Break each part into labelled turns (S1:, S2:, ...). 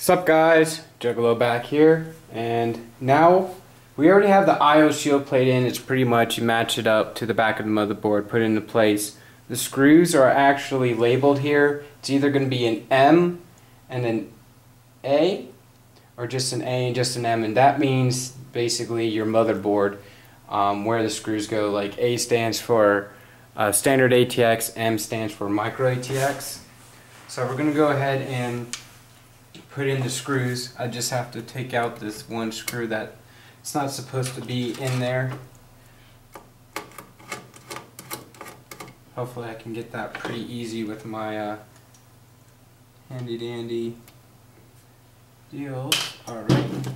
S1: Sup guys, Juggalo back here, and now we already have the I/O shield plate in. It's pretty much, you match it up to the back of the motherboard, put it into place. The screws are actually labeled here. It's either going to be an M and an A, or just an A and just an M, and that means basically your motherboard, where the screws go. Like A stands for standard ATX, M stands for micro ATX. So we're going to go ahead and put in the screws. I just have to take out this one screw that it's not supposed to be in there. Hopefully I can get that pretty easy with my handy dandy deals. Alright.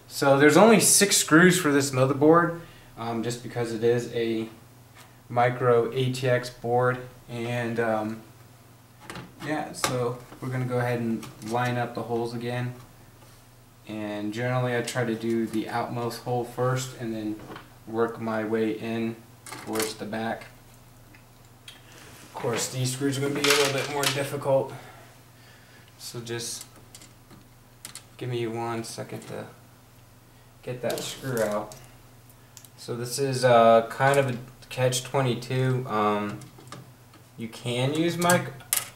S1: So there's only 6 screws for this motherboard, just because it is a micro ATX board, and yeah, so we're going to go ahead and line up the holes again. And generally I try to do the outmost hole first and then work my way in towards the back. Of course, these screws are going to be a little bit more difficult, so just give me 1 second to get that screw out. So this is kind of a catch-22. You can use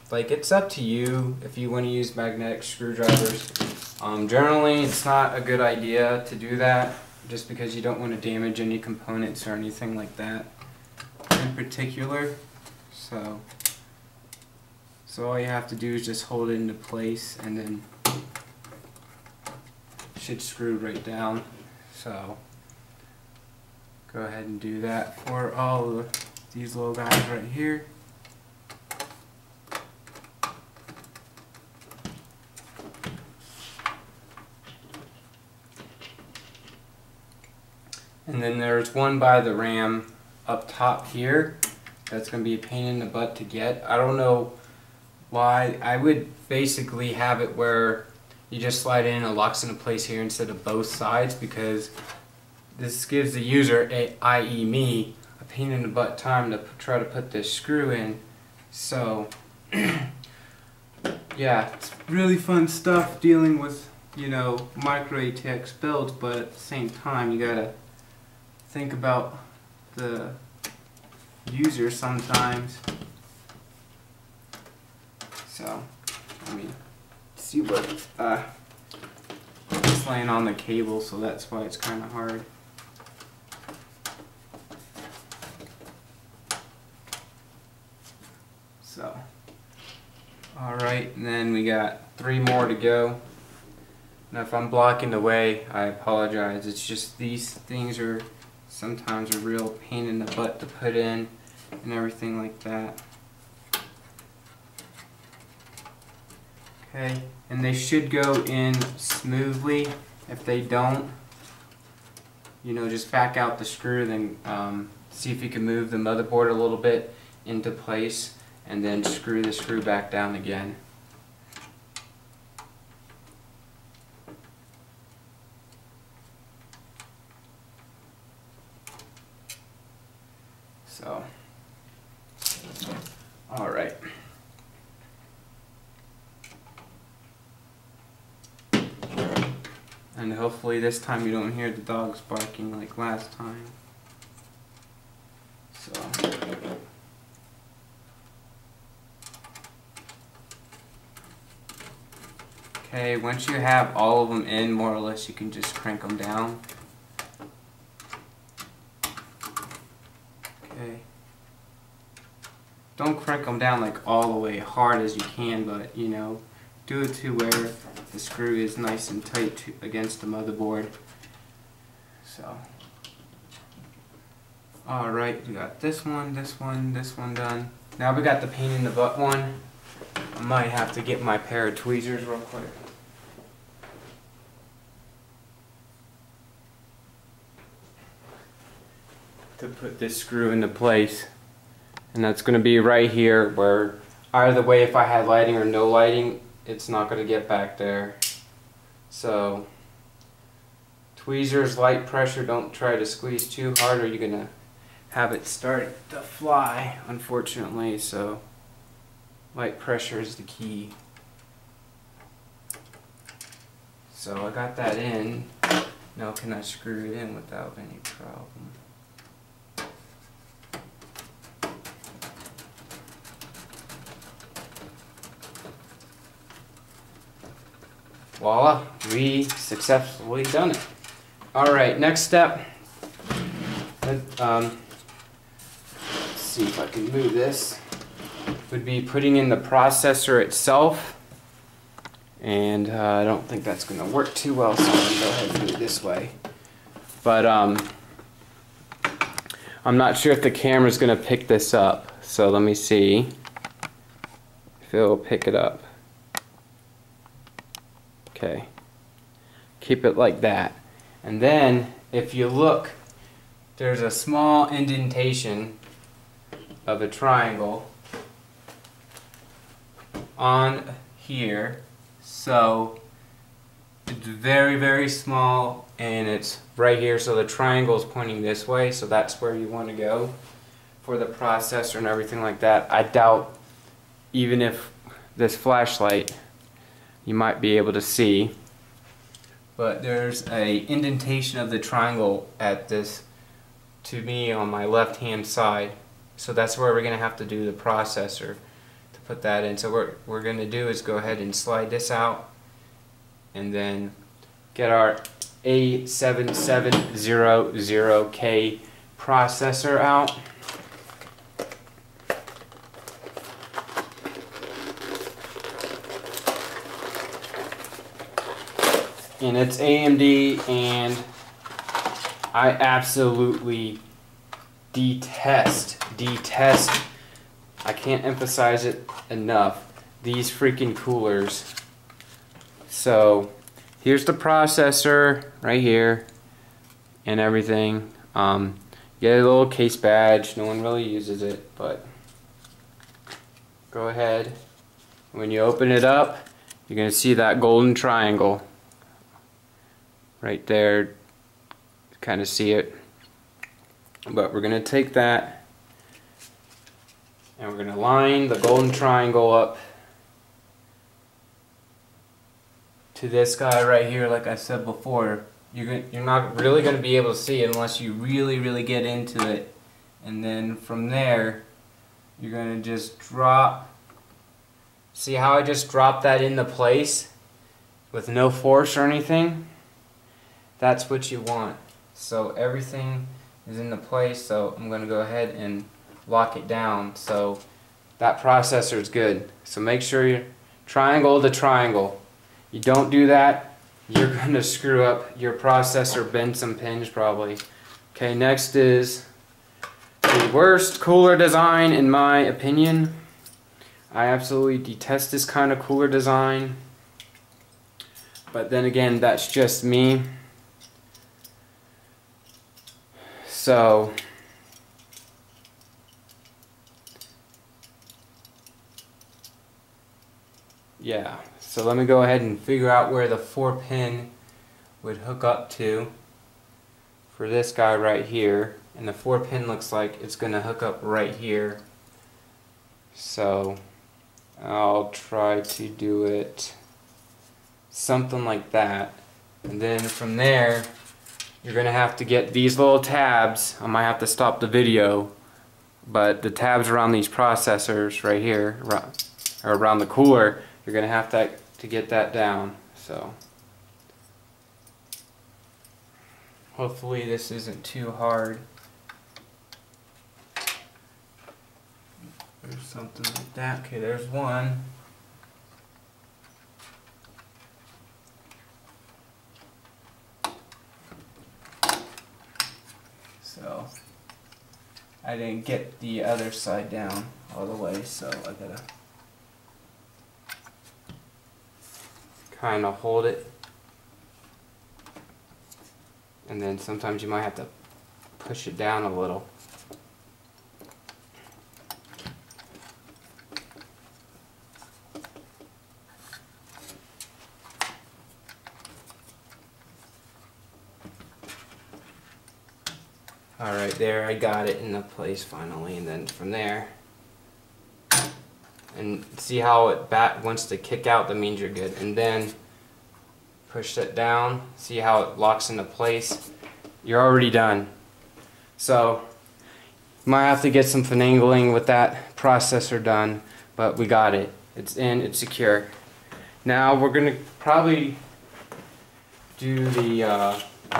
S1: it's up to you if you want to use magnetic screwdrivers. Generally it's not a good idea to do that, just because you don't want to damage any components or anything like that in particular. So all you have to do is just hold it into place, and then it should screw right down. So go ahead and do that for all of these little guys right here. And then there's one by the RAM up top here. That's going to be a pain in the butt to get. I don't know why. I would basically have it where you just slide in and it locks into place here instead of both sides, because this gives the user, i.e. me, a pain in the butt time to try to put this screw in. So yeah, it's really fun stuff dealing with, you know, micro ATX builds, but at the same time you gotta think about the user sometimes. So let me see what it's laying on the cable, so that's why it's kind of hard. So alright, and then we got 3 more to go. Now if I'm blocking the way, I apologize. It's just these things are sometimes a real pain in the butt to put in and everything like that. Okay, and they should go in smoothly. If they don't, you know, just back out the screw, then see if you can move the motherboard a little bit into place, and then screw the screw back down again. So, alright. And hopefully this time you don't hear the dogs barking like last time. So, okay, once you have all of them in, more or less, you can just crank them down. Okay. Don't crank them down like all the way hard as you can, but you know, do it to where the screw is nice and tight against the motherboard. So, alright, we got this one done. Now we got the pain in the butt one. I might have to get my pair of tweezers real quick. To put this screw into place, and that's going to be right here, where either way, if I had lighting or no lighting, it's not going to get back there. So tweezers, light pressure, don't try to squeeze too hard or you're going to have it start to fly, unfortunately. So light pressure is the key. So I got that in. Now can I screw it in without any problem? Voila, we successfully done it. Alright, next step. Let's see if I can move this. Would be putting in the processor itself. And I don't think that's going to work too well, so I'm going to go ahead and do it this way. But I'm not sure if the camera's going to pick this up. So let me see if it'll pick it up. Okay. Keep it like that. And then if you look, there's a small indentation of a triangle on here. So it's very, very small, and it's right here, so the triangle is pointing this way, so that's where you want to go for the processor and everything like that. I doubt, even if this flashlight, you might be able to see, but there's a indentation of the triangle at this, to me, on my left hand side, so that's where we're going to have to do the processor to put that in. So what we're going to do is go ahead and slide this out and then get our A7700K processor out. And it's AMD, and I absolutely detest, I can't emphasize it enough, these freaking coolers. So here's the processor right here and everything. Get a little case badge, no one really uses it, but go ahead. When you open it up, you're going to see that golden triangle right there. Kind of see it, but we're going to take that and we're going to line the golden triangle up to this guy right here. Like I said before, you're not really going to be able to see it unless you really get into it, and then from there you're going to just drop. See how I just dropped that into place with no force or anything? That's what you want. So everything is into place, so I'm going to go ahead and lock it down so that processor is good. So make sure you triangle to triangle. You don't do that, you're going to screw up your processor, bend some pins probably. Okay, next is the worst cooler design in my opinion. I absolutely detest this kind of cooler design, but then again, that's just me. So yeah, so let me go ahead and figure out where the 4-pin would hook up to for this guy right here, and the 4-pin looks like it's going to hook up right here. So I'll try to do it something like that, and then from there you're going to have to get these little tabs. I might have to stop the video, but the tabs around these processors right here, or around the cooler, you're going to have to get that down. So hopefully this isn't too hard. Or something like that. Okay, there's one. So I didn't get the other side down all the way, so I gotta kind of hold it, and then sometimes you might have to push it down a little. Alright, there, I got it into place finally, and then from there, and see how it wants to kick out, that means you're good. And then Push that down, see how it locks into place. You're already done. So might have to get some finagling with that processor done, but we got it. It's in, it's secure. Now we're gonna probably do the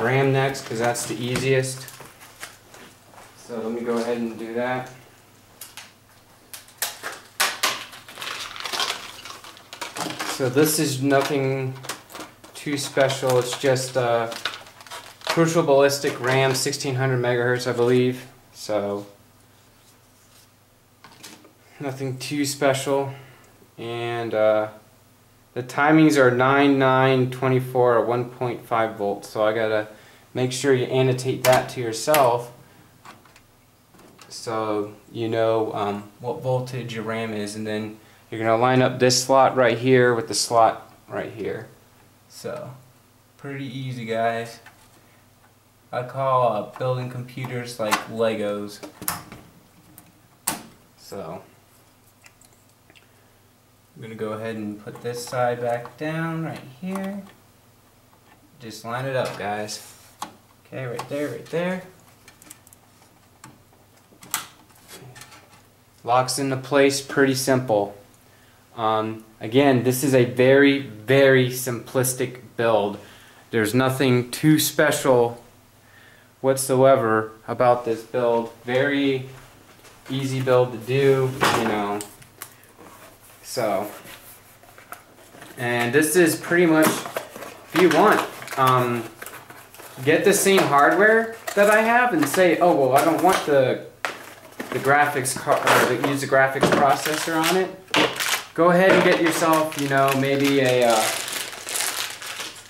S1: RAM next because that's the easiest. So let me go ahead and do that. So this is nothing too special. It's just Crucial Ballistic RAM, 1600 megahertz, I believe. So nothing too special. And the timings are 9, 9, 24 or 1.5 volts. So I gotta make sure you annotate that to yourself so you know what voltage your RAM is, and then you're gonna line up this slot right here with the slot right here. So pretty easy, guys. I call building computers like Legos. So I'm gonna go ahead and put this side back down right here. Just line it up, guys. Okay, right there, right there. Locks into place, pretty simple. Again, this is a very, very simplistic build. There's nothing too special whatsoever about this build. Very easy build to do, you know. So, and this is pretty much, if you want, get the same hardware that I have and say, oh well, I don't want the graphics card, or use the graphics processor on it. Go ahead and get yourself, you know, maybe a,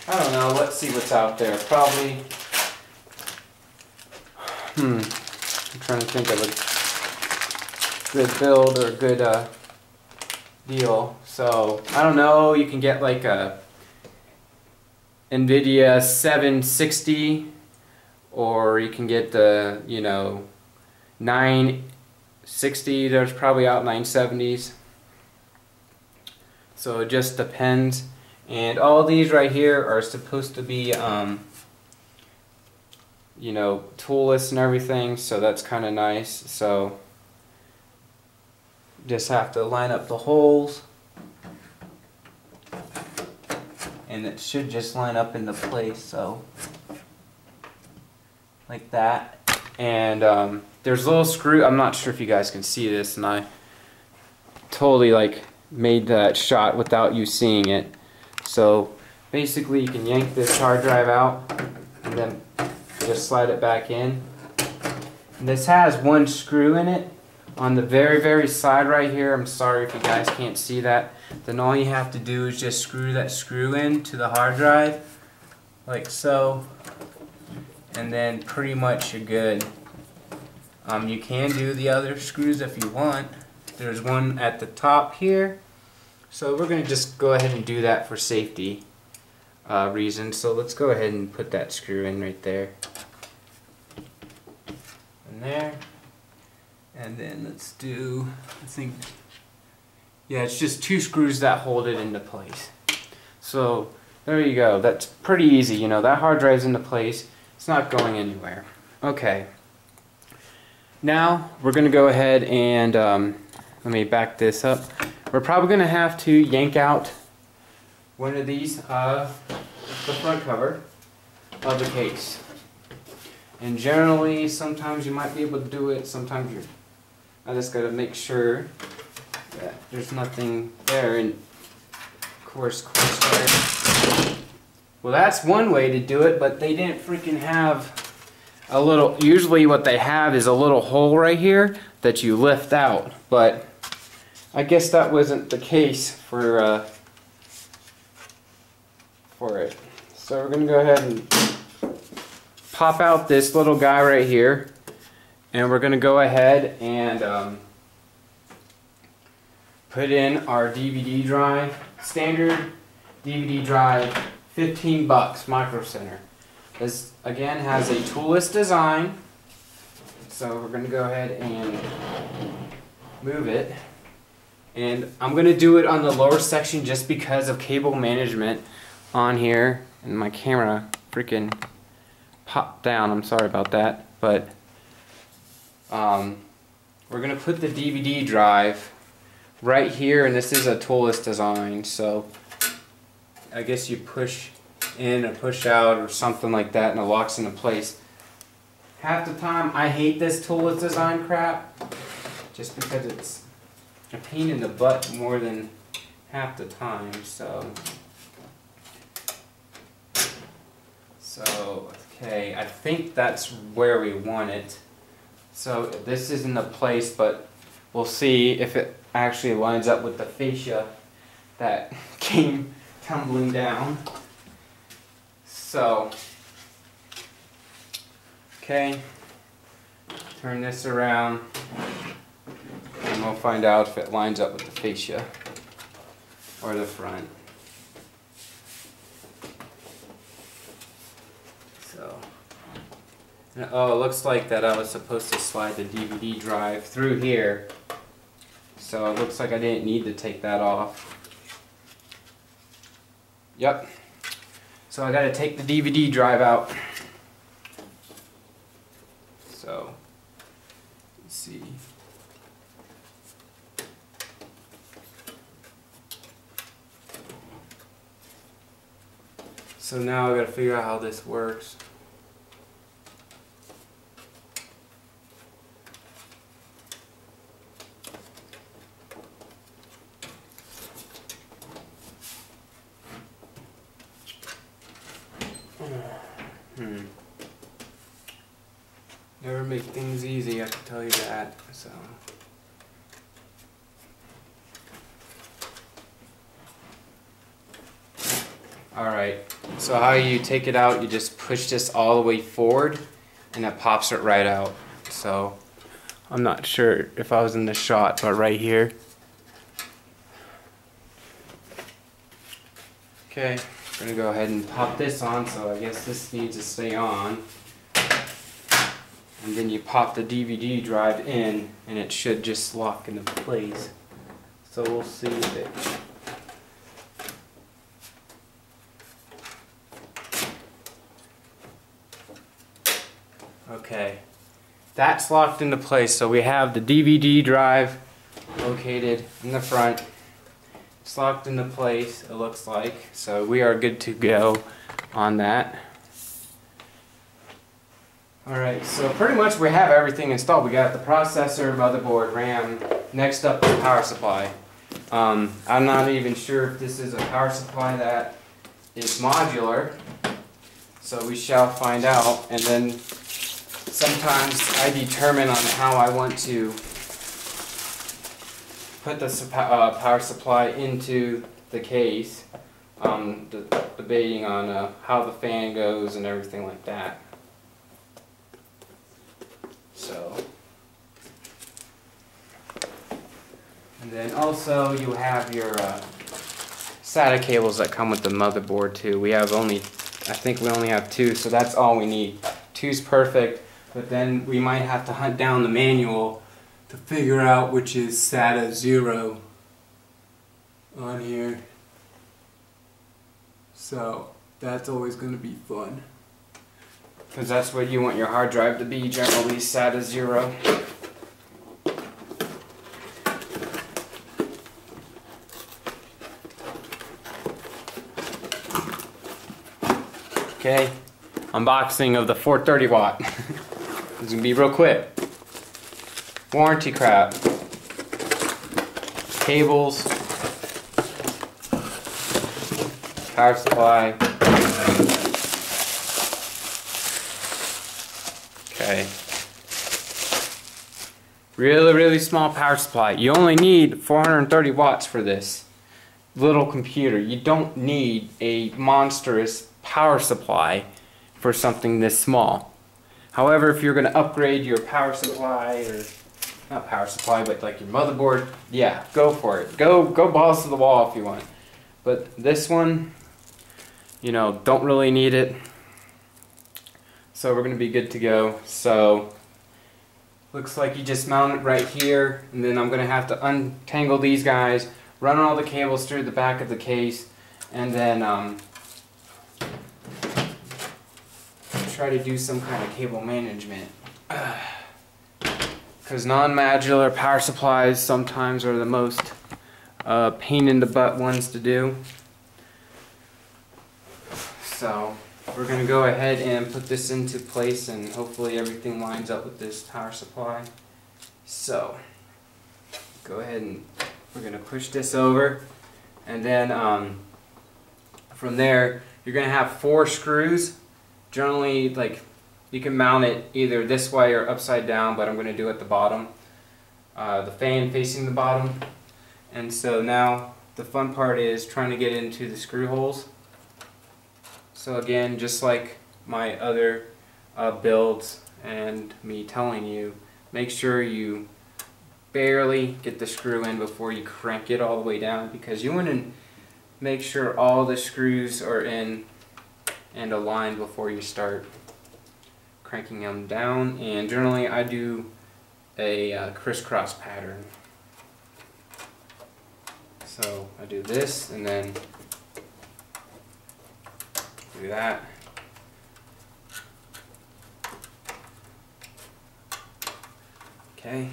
S1: I don't know, let's see what's out there. Probably, I'm trying to think of a good build or a good deal. So, I don't know, you can get like a NVIDIA 760, or you can get the, you know, 960, there's probably out 970s. So it just depends. And all these right here are supposed to be, you know, toolless and everything, so that's kind of nice. So just have to line up the holes, and it should just line up into place, so like that. And there's a little screw, I'm not sure if you guys can see this, and I totally like made that shot without you seeing it. So basically you can yank this hard drive out and then just slide it back in. And this has one screw in it on the very, very side right here. I'm sorry if you guys can't see that. Then all you have to do is just screw that screw in to the hard drive like so, and then pretty much you're good. You can do the other screws if you want. There's one at the top here, so we're going to just go ahead and do that for safety reasons. So let's go ahead and put that screw in right there and there, and then let's do, I think, yeah, it's just two screws that hold it into place. So there you go. That's pretty easy. You know, that hard drive's into place. It's not going anywhere. Okay. Now we're going to go ahead and let me back this up. We're probably going to have to yank out one of these, the front cover of the case. And generally, sometimes you might be able to do it, sometimes you're, I just got to make sure that there's nothing there. And of course, Corsair. Well, that's one way to do it, but they didn't freaking have a little, usually what they have is a little hole right here that you lift out, but I guess that wasn't the case for it. So we're going to go ahead and pop out this little guy right here, and we're going to go ahead and put in our DVD drive. Standard DVD drive, 15 bucks, Micro Center. This again has a toolless design, so we're going to go ahead and move it. And I'm going to do it on the lower section just because of cable management. on here, and my camera freaking popped down. I'm sorry about that, but we're gonna put the DVD drive right here, and this is a toolless design, so I guess you push in or push out or something like that and it locks into place. Half the time I hate this toolless design crap just because it's a pain in the butt more than half the time. So okay, I think that's where we want it. So this isn't the place, but we'll see if it actually lines up with the fascia that came tumbling down. So, okay, turn this around and we'll find out if it lines up with the fascia or the front. So, oh, it looks like that I was supposed to slide the DVD drive through here. So it looks like I didn't need to take that off. Yep. So I gotta take the DVD drive out. So, let's see. So now I gotta figure out how this works. Never make things easy, I can tell you that. So, alright, so how you take it out, you just push this all the way forward and it pops it right out. So, I'm not sure if I was in the shot, but right here. Okay, I'm gonna go ahead and pop this on, so I guess this needs to stay on. And then you pop the DVD drive in and it should just lock into place. So we'll see if it... Okay, that's locked into place. So we have the DVD drive located in the front. It's locked into place, it looks like. So we are good to go on that. Alright, so pretty much we have everything installed. We got the processor, motherboard, RAM. Next up is power supply. I'm not even sure if this is a power supply that is modular. So we shall find out. And then sometimes I determine on how I want to put the power supply into the case. Debating on how the fan goes and everything like that. So, and then also you have your SATA cables that come with the motherboard too. We have I think we only have 2, so that's all we need. 2's perfect, but then we might have to hunt down the manual to figure out which is SATA 0 on here. So that's always going to be fun. Because that's what you want your hard drive to be, generally SATA 0. Okay, unboxing of the 430 watt. It's going to be real quick. Warranty crap. Cables. Power supply. Okay. Really small power supply. You only need 430 watts for this little computer. You don't need a monstrous power supply for something this small. However, if you're going to upgrade your power supply, or not power supply, but like your motherboard, yeah, go for it. Go balls to the wall if you want. But this one, you know, don't really need it. So we're going to be good to go. So looks like you just mount it right here, and then I'm going to have to untangle these guys, run all the cables through the back of the case, and then try to do some kind of cable management. Because non-modular power supplies sometimes are the most pain in the butt ones to do. So we're going to go ahead and put this into place, and hopefully everything lines up with this power supply. So go ahead and we're going to push this over, and then from there you're going to have 4 screws. Generally, like, you can mount it either this way or upside down, but I'm going to do it at the bottom. The fan facing the bottom. And so now the fun part is trying to get into the screw holes. So again, just like my other builds and me telling you, make sure you barely get the screw in before you crank it all the way down, because you want to make sure all the screws are in and aligned before you start cranking them down. And generally I do a crisscross pattern. So I do this and then do that. Okay.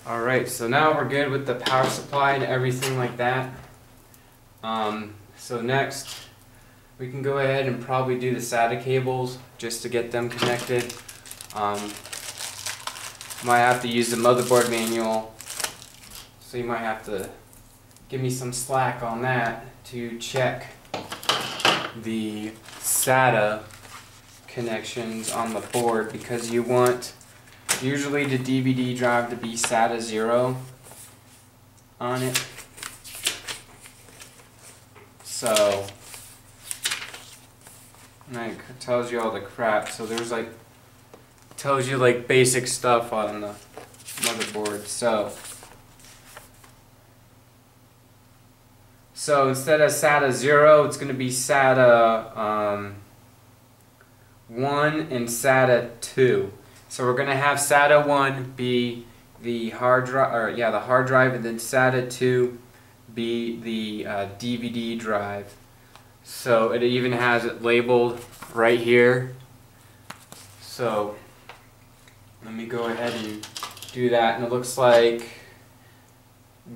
S1: Alright, so now we're good with the power supply and everything like that. So next we can go ahead and probably do the SATA cables just to get them connected. Might have to use the motherboard manual, so you might have to give me some slack on that to check the SATA connections on the board, because you want usually the DVD drive to be SATA 0 on it. So, and it tells you all the crap. So there's like, tells you like basic stuff on the motherboard. So instead of SATA 0, it's going to be SATA 1 and SATA 2. So we're going to have SATA 1 be the hard drive, or yeah, the hard drive, and then SATA 2 be the DVD drive. So it even has it labeled right here. So let me go ahead and do that, and it looks like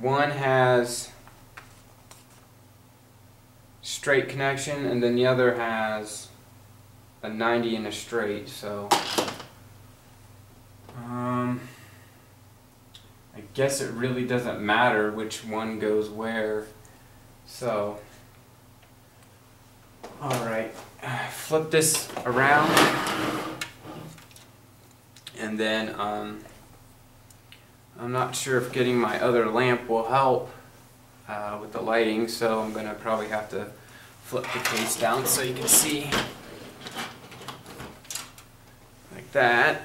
S1: one has straight connection and then the other has a 90 and a straight. So I guess it really doesn't matter which one goes where. So alright, flip this around, and then I'm not sure if getting my other lamp will help with the lighting, so I'm gonna probably have to flip the case down so you can see like that.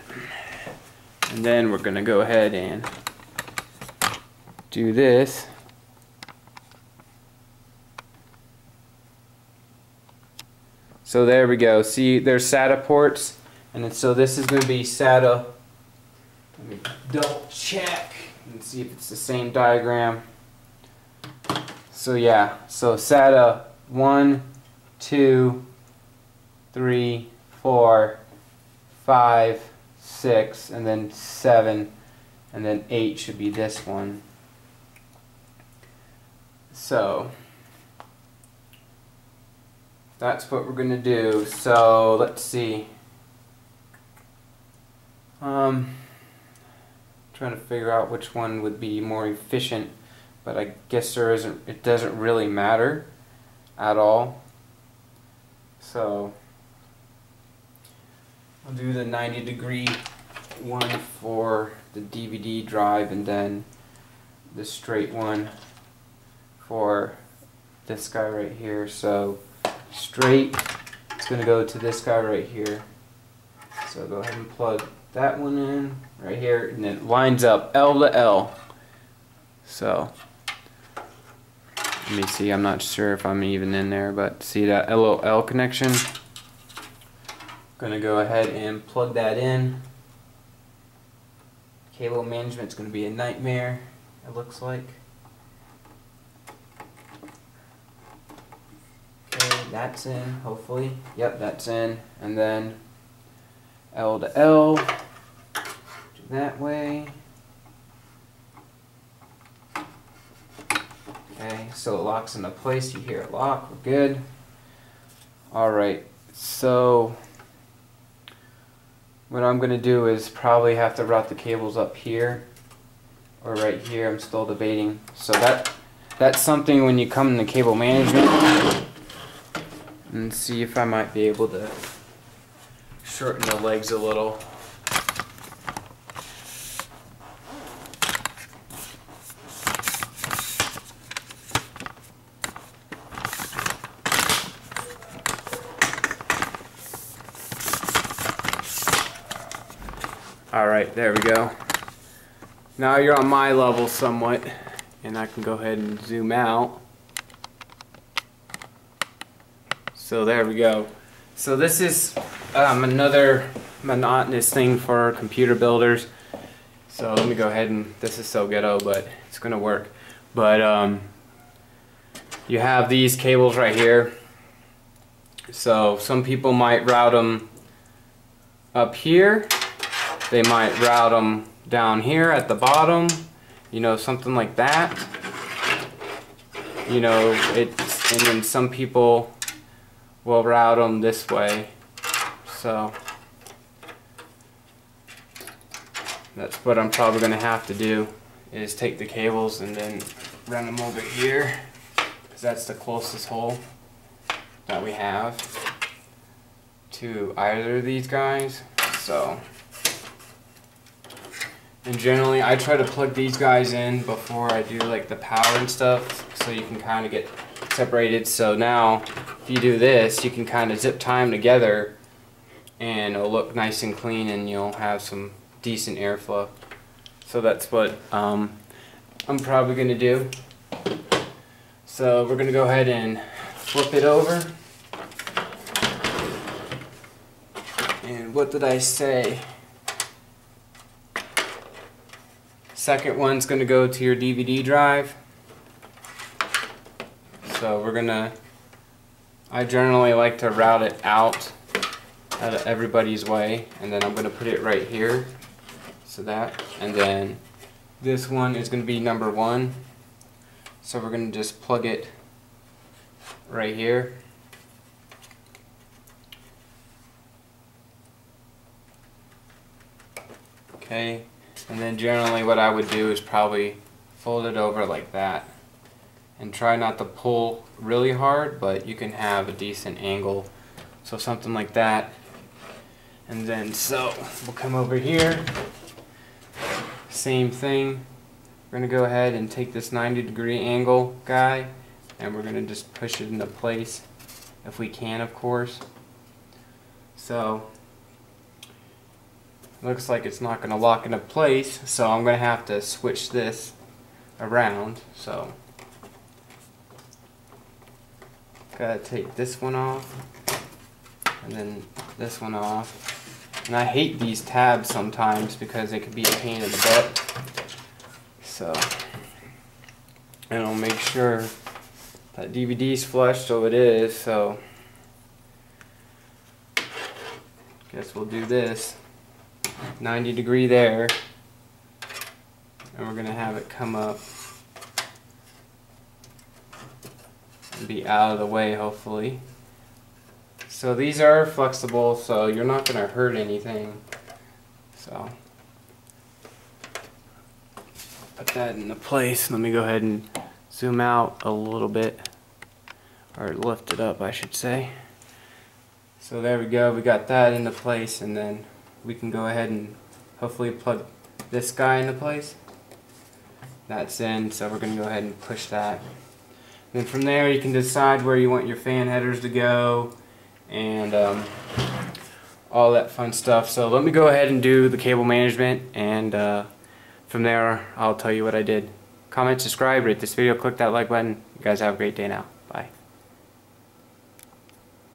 S1: And then we're gonna go ahead and do this. So there we go. See, there's SATA ports, and then, so this is going to be SATA. Let me double check and see if it's the same diagram. So yeah, so SATA 1, 2, 3, 4, 5, 6, and then 7, and then 8 should be this one. So that's what we're going to do. So let's see. Trying to figure out which one would be more efficient, but I guess there isn't. It doesn't really matter at all. So I'll do the 90-degree one for the DVD drive, and then the straight one for this guy right here. So straight, it's going to go to this guy right here. So go ahead and plug that one in right here, and it lines up L to L. So let me see, I'm not sure if I'm even in there, but see that LOL connection? Gonna go ahead and plug that in. Cable management's gonna be a nightmare, it looks like. Okay, that's in, hopefully. Yep, that's in. And then L to L, do that way. Okay, so it locks into place. You hear it lock, we're good. Alright, so what I'm going to do is probably have to route the cables up here or right here. I'm still debating. So that's something when you come into cable management, and see if I might be able to shorten the legs a little. Alright, there we go. Now you're on my level somewhat, and I can go ahead and zoom out. So there we go. So this is another monotonous thing for computer builders. So let me go ahead and, this is so ghetto, but it's gonna work. But you have these cables right here. So some people might route them up here. They might route them down here at the bottom, you know, something like that. You know, and then some people will route them this way. So that's what I'm probably going to have to do, is take the cables and then run them over here, because that's the closest hole that we have to either of these guys. So, and generally I try to plug these guys in before I do like the power and stuff, so you can kind of get separated. So now if you do this, you can kind of zip tie them together and it'll look nice and clean, and you'll have some decent airflow. So that's what I'm probably going to do. So we're going to go ahead and flip it over. And what did I say? Second one's going to go to your DVD drive. So we're going to, I generally like to route it out of everybody's way, and then I'm going to put it right here. So that, and then this one is going to be number 1. So we're going to just plug it right here. Okay. And then generally what I would do is probably fold it over like that, and try not to pull really hard, but you can have a decent angle, so something like that. And then so we'll come over here, same thing. We're going to go ahead and take this 90-degree angle guy, and we're going to just push it into place if we can, of course. So looks like it's not going to lock into place, so I'm going to have to switch this around. So gotta take this one off and then this one off. And I hate these tabs sometimes because they can be a pain in the butt. So, and I'll make sure that DVD's flush, so it is. So guess we'll do this 90-degree there, and we're gonna have it come up and be out of the way, hopefully. So these are flexible, so you're not gonna hurt anything. So put that into place. Let me go ahead and zoom out a little bit, or lift it up, I should say. So there we go, we got that into place, and then we can go ahead and hopefully plug this guy into place. That's in, so we're going to go ahead and push that. Then from there you can decide where you want your fan headers to go, and all that fun stuff. So let me go ahead and do the cable management, and from there I'll tell you what I did. Comment, subscribe, rate this video, click that like button. You guys have a great day now.